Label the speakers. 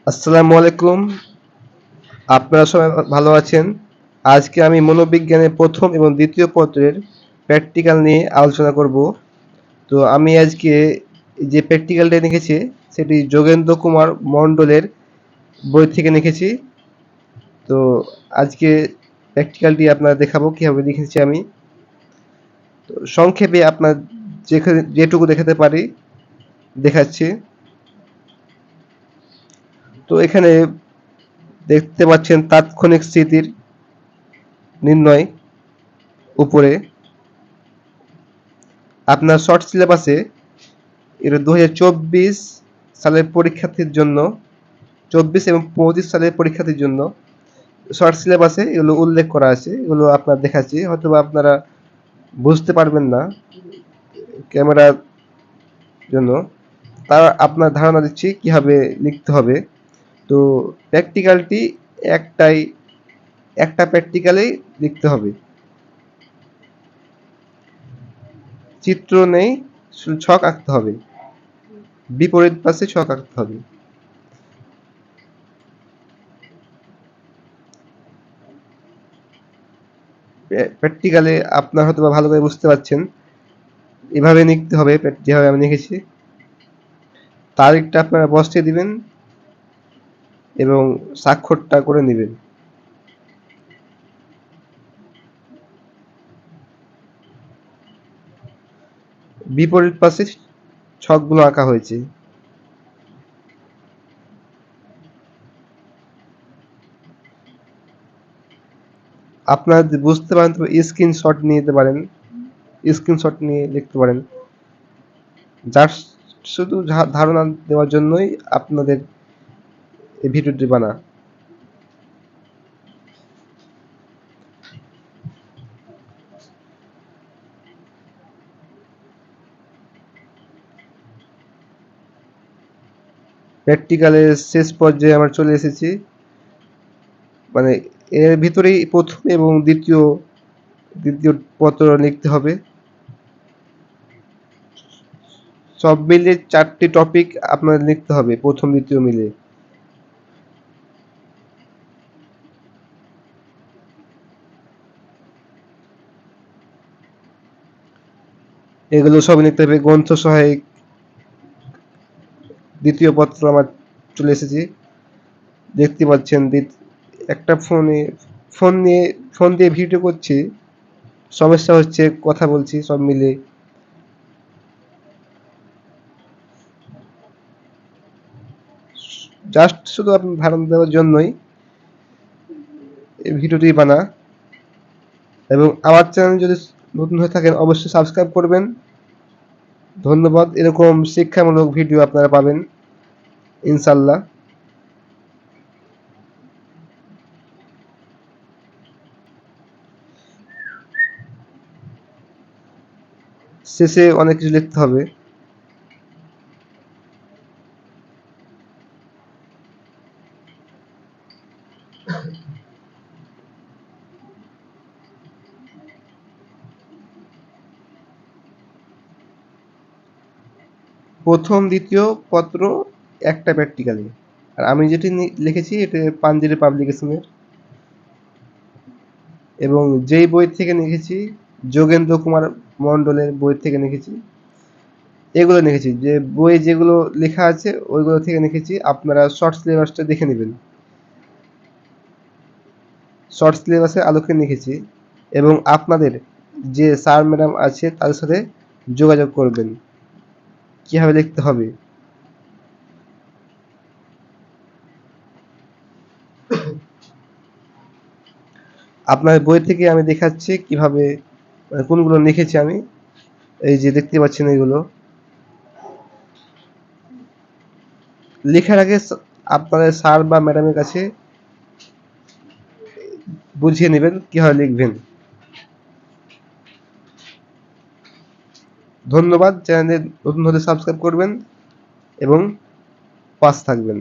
Speaker 1: আসসালামু আলাইকুম। আপনারা সবাই ভালো আছেন? আজকে আমি মনোবিজ্ঞানের প্রথম এবং দ্বিতীয় পত্রের প্র্যাকটিক্যাল নিয়ে আলোচনা করব। তো আমি আজকে যে প্র্যাকটিক্যালটা লিখেছি সেটি যোগেন্দ্র কুমার মণ্ডলের বই থেকে লিখেছি। তো আজকে প্র্যাকটিক্যালটি আপনাদের দেখাবো কিভাবে লিখেছি আমি। তো সংক্ষেপে আপনার যেটুকু দেখাতে পারি দেখাচ্ছি। তো এখানে দেখতে পাচ্ছেন তাৎক্ষণিক স্থিতির নির্ণয় উপরে। আপনার শর্ট সিলেবাসে এটা 2024 সালের পরীক্ষার্থীর জন্য 24 এবং 25 সালের পরীক্ষার্থীর জন্য শর্ট সিলেবাসে এগুলো উল্লেখ করা আছে। এগুলো আপনার দেখাচ্ছি, হয়তোবা আপনারা বুঝতে পারবেন না ক্যামেরার জন্য। তার আপনার ধারণা দিচ্ছি কিভাবে লিখতে হবে। তো প্র্যাকটিক্যালটি একটাই একটা প্র্যাকটিক্যালেই লিখতে হবে। চিত্র নেই, শুধু ছক আঁকতে হবে। বিপরীত পাশে ছক আঁকতে হবে। প্র্যাকটিক্যালে আপনার হয়তোবা ভালো করে বুঝতে পারছেন। এভাবে লিখতে হবে যেভাবে আমি লিখেছি। তারিখটা আপনারা বসিয়ে দিবেন এবং স্বাক্ষরটা করে নেবেন। বিপরীত পাশে ছকগুলো আঁকা হয়েছে। আপনারা যদি বুঝতে পারেন তবে স্ক্রিনশট নিয়ে নিতে পারেন, স্ক্রিনশট নিয়ে লিখতে পারেন। জাস্ট শুধু ধারণা দেওয়ার জন্যই আপনাদের এই ভিডিওটি বানা। প্র্যাকটিক্যালের শেষ পর্যায়ে আমরা চলে এসেছি। মানে এর ভিতরেই প্রথম এবং দ্বিতীয় দ্বিতীয় পত্র লিখতে হবে। সব মিলে 4টি টপিক আপনাদের লিখতে হবে, প্রথম দ্বিতীয় মিলে। এগুলো সব লিখতে হবে। গ্রন্থ সহায়িক দ্বিতীয় পত্র আমার চলে এসেছি। দেখতে পাচ্ছেন একটা ফোন নিয়ে ফোন দিয়ে ভিডিও করছি, সমস্যা হচ্ছে, কথা বলছি সব মিলে। জাস্ট শুধু আপনি ধারণা দেওয়ার জন্যই এই ভিডিওটি বানা। এবং আমার চ্যানেল যদি নতুন হয়ে থাকেন অবশ্যই সাবস্ক্রাইব করবেন। ধন্যবাদ। এরকম শিক্ষামূলক ভিডিও আপনারা পাবেন ইনশাল্লাহ। শেষে অনেক কিছু লিখতে হবে। প্রথম দ্বিতীয় পত্র একটা প্র্যাকটিক্যালি। আর আমি যেটি লিখেছি এটা পাঞ্জেরি পাবলিকেশনের, এবং যেই বই থেকে লিখেছি যোগেন্দ্র কুমার মণ্ডলের বই থেকে লিখেছি। এগুলো লিখেছি, যে বই যেগুলো লেখা আছে ওইগুলো থেকে লিখেছি। আপনারা শর্ট সিলেবাসটা দেখে নেবেন। শর্ট সিলেবাসের আলোকে লিখেছি। এবং আপনাদের যে স্যার ম্যাডাম আছে তাদের সাথে যোগাযোগ করবেন কিভাবে লিখতে হবে। আপনার বই থেকে আমি দেখাচ্ছি কিভাবে কোনগুলো লিখেছি আমি। এই যে দেখতে পাচ্ছেন এগুলো লেখার আগে আপনাদের স্যার বা ম্যাডামের কাছে বুঝিয়ে নেবেন কিভাবে লিখবেন। ধন্যবাদ। চ্যানেলে নতুন হলে সাবস্ক্রাইব করবেন এবং পাশে থাকবেন।